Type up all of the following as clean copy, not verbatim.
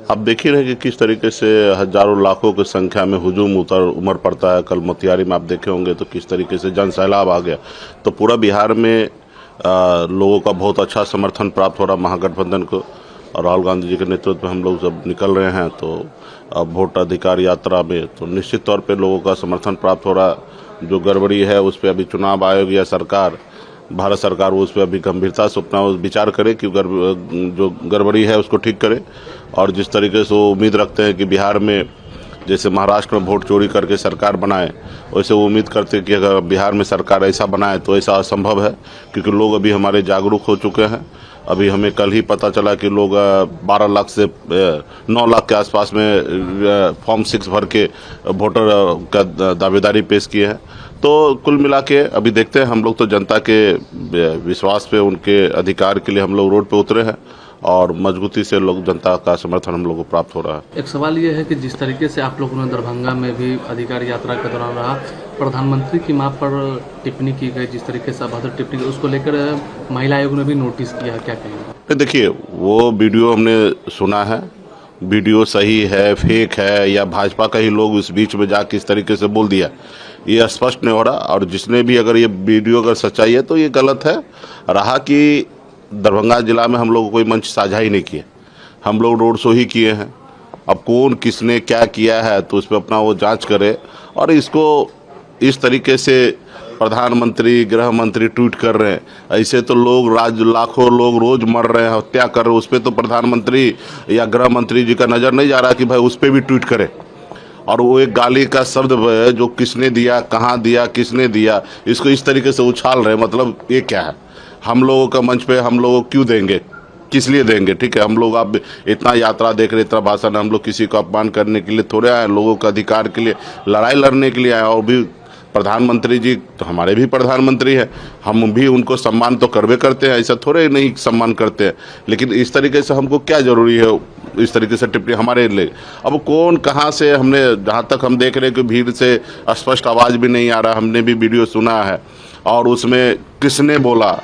आप देख ही रहे कि किस तरीके से हजारों लाखों की संख्या में हुजूम उमड़ पड़ता है। कल मोतिहारी में आप देखे होंगे तो किस तरीके से जन सैलाब आ गया। तो पूरा बिहार में लोगों का बहुत अच्छा समर्थन प्राप्त हो रहा महागठबंधन को, और राहुल गांधी जी के नेतृत्व में हम लोग जब निकल रहे हैं तो वोट अधिकार यात्रा में तो निश्चित तौर पे लोगों का समर्थन प्राप्त हो रहा। जो गड़बड़ी है उस पर अभी चुनाव आयोग या सरकार, भारत सरकार उस पर अभी गंभीरता से अपना विचार करे कि जो गड़बड़ी है उसको ठीक करे। और जिस तरीके से वो उम्मीद रखते हैं कि बिहार में जैसे महाराष्ट्र में वोट चोरी करके सरकार बनाए, वैसे वो उम्मीद करते हैं कि अगर बिहार में सरकार ऐसा बनाए तो ऐसा असंभव है, क्योंकि लोग अभी हमारे जागरूक हो चुके हैं। अभी हमें कल ही पता चला कि लोग 12 लाख से 9 लाख के आसपास में फॉर्म 6 भर के वोटर का दावेदारी पेश किए हैं। तो कुल मिला के अभी देखते हैं, हम लोग तो जनता के विश्वास पे, उनके अधिकार के लिए हम लोग रोड पे उतरे हैं और मजबूती से लोग जनता का समर्थन हम लोग को प्राप्त हो रहा है। एक सवाल ये है कि जिस तरीके से आप लोगों ने दरभंगा में भी अधिकार यात्रा के दौरान रहा, प्रधानमंत्री की मां पर टिप्पणी की गई, जिस तरीके से अभद्र टिप्पणी, उसको लेकर महिला आयोग ने भी नोटिस किया, क्या कहेंगे? देखिए, वो वीडियो हमने सुना है, वीडियो सही है फेक है या भाजपा का ही लोग उस बीच में जाके इस तरीके से बोल दिया, ये स्पष्ट नहीं हो रहा। और जिसने भी अगर ये वीडियो अगर सच्चाई है तो ये गलत है। रहा कि दरभंगा जिला में हम लोग कोई मंच साझा ही नहीं किए, हम लोग रोड शो ही किए हैं। अब कौन किसने क्या किया है तो उस पर अपना वो जांच करे। और इसको इस तरीके से प्रधानमंत्री, गृह मंत्री ट्वीट कर रहे हैं, ऐसे तो लोग लाखों लोग रोज मर रहे हैं, हत्या कर रहे हैं, उस पर तो प्रधानमंत्री या गृह मंत्री जी का नज़र नहीं जा रहा कि भाई उस पर भी ट्वीट करे। और वो एक गाली का शब्द है जो किसने दिया, कहाँ दिया, किसने दिया, इसको इस तरीके से उछाल रहे हैं। मतलब ये क्या है? हम लोगों का मंच पे हम लोग क्यों देंगे, किस लिए देंगे? ठीक है, हम लोग आप इतना यात्रा देख रहे, इतना भाषण, हम लोग किसी को अपमान करने के लिए थोड़े आए, लोगों का अधिकार के लिए लड़ाई लड़ने के लिए आए। और भी प्रधानमंत्री जी तो हमारे भी प्रधानमंत्री हैं, हम भी उनको सम्मान तो करवे करते हैं, ऐसा थोड़े नहीं सम्मान करते हैं। लेकिन इस तरीके से हमको क्या जरूरी है इस तरीके से टिप्पणी हमारे लिए? अब कौन कहाँ से, हमने जहाँ तक हम देख रहे हैं कि भीड़ से स्पष्ट आवाज़ भी नहीं आ रहा, हमने भी वीडियो सुना है। और उसमें किसने बोला,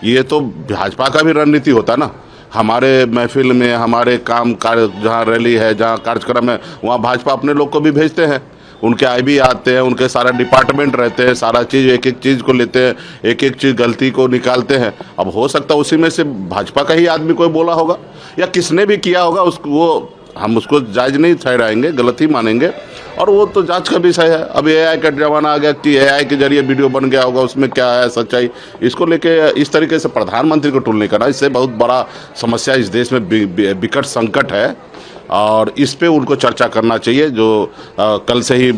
ये तो भाजपा का भी रणनीति होता ना। हमारे महफिल में, हमारे काम कार्य जहाँ रैली है, जहाँ कार्यक्रम है, वहाँ भाजपा अपने लोग को भी भेजते हैं, उनके आईबी आते हैं, उनके सारा डिपार्टमेंट रहते हैं, सारा चीज़ एक एक चीज़ को लेते हैं, एक एक चीज़ गलती को निकालते हैं। अब हो सकता है उसी में से भाजपा का ही आदमी कोई बोला होगा या किसने भी किया होगा, उसको वो हम उसको जायज़ नहीं ठहराएंगे, गलत ही मानेंगे। और वो तो जांच का विषय है। अब एआई का जमाना आ गया कि एआई के जरिए वीडियो बन गया होगा, उसमें क्या है सच्चाई, इसको लेके इस तरीके से प्रधानमंत्री को टूल नहीं करना, इससे बहुत बड़ा समस्या इस देश में विकट संकट है। और इस पे उनको चर्चा करना चाहिए। जो कल से ही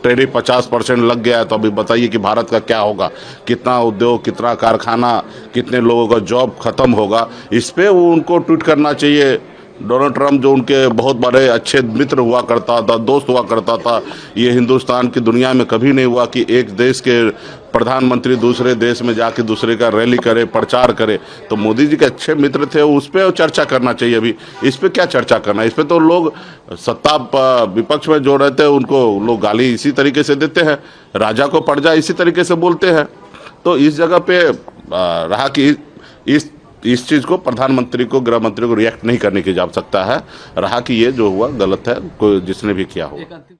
टैरिफ 50% लग गया है, तो अभी बताइए कि भारत का क्या होगा, कितना उद्योग, कितना कारखाना, कितने लोगों का जॉब खत्म होगा। इस पे उनको ट्वीट करना चाहिए। डोनाल्ड ट्रंप जो उनके बहुत बड़े अच्छे मित्र हुआ करता था, दोस्त हुआ करता था, ये हिंदुस्तान की दुनिया में कभी नहीं हुआ कि एक देश के प्रधानमंत्री दूसरे देश में जाके दूसरे का रैली करे, प्रचार करे। तो मोदी जी के अच्छे मित्र थे, उस पर चर्चा करना चाहिए। अभी इस पे क्या चर्चा करना है? इस पे तो लोग सत्ता विपक्ष में जो रहते हैं उनको लोग गाली इसी तरीके से देते हैं, राजा को प्रजा इसी तरीके से बोलते हैं। तो इस जगह पे रहा कि इस चीज़ को प्रधानमंत्री को, गृह मंत्री को रिएक्ट नहीं करने की आवश्यकता है। रहा कि ये जो हुआ गलत है, कोई जिसने भी किया हो।